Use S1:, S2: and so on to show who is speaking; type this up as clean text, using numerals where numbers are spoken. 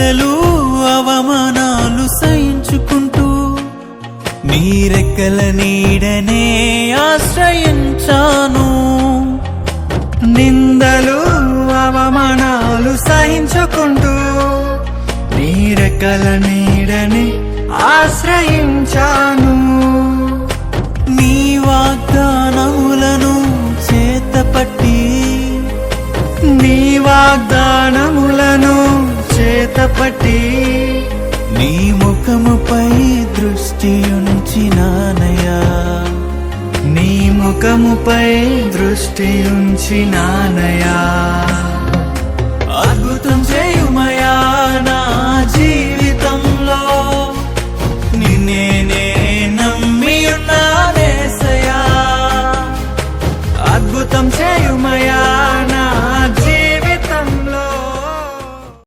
S1: నిందలు అవమానాలు సహించుకుంటూ నీ రెక్కల నీడనే ఆశ్రయించాను.
S2: నిందలు అవమానాలు సహించుకుంటూ నీ రెక్కల నీడని ఆశ్రయించాను.
S1: నీ వాగ్దానములను చేతపట్టి
S2: నీ వాగ్దానములను చేతపట్టి
S1: నీ ముఖముపై దృష్టి ఉంచినానయ్యా.
S2: నీ ముఖముపై దృష్టి ఉంచినానయ్యా.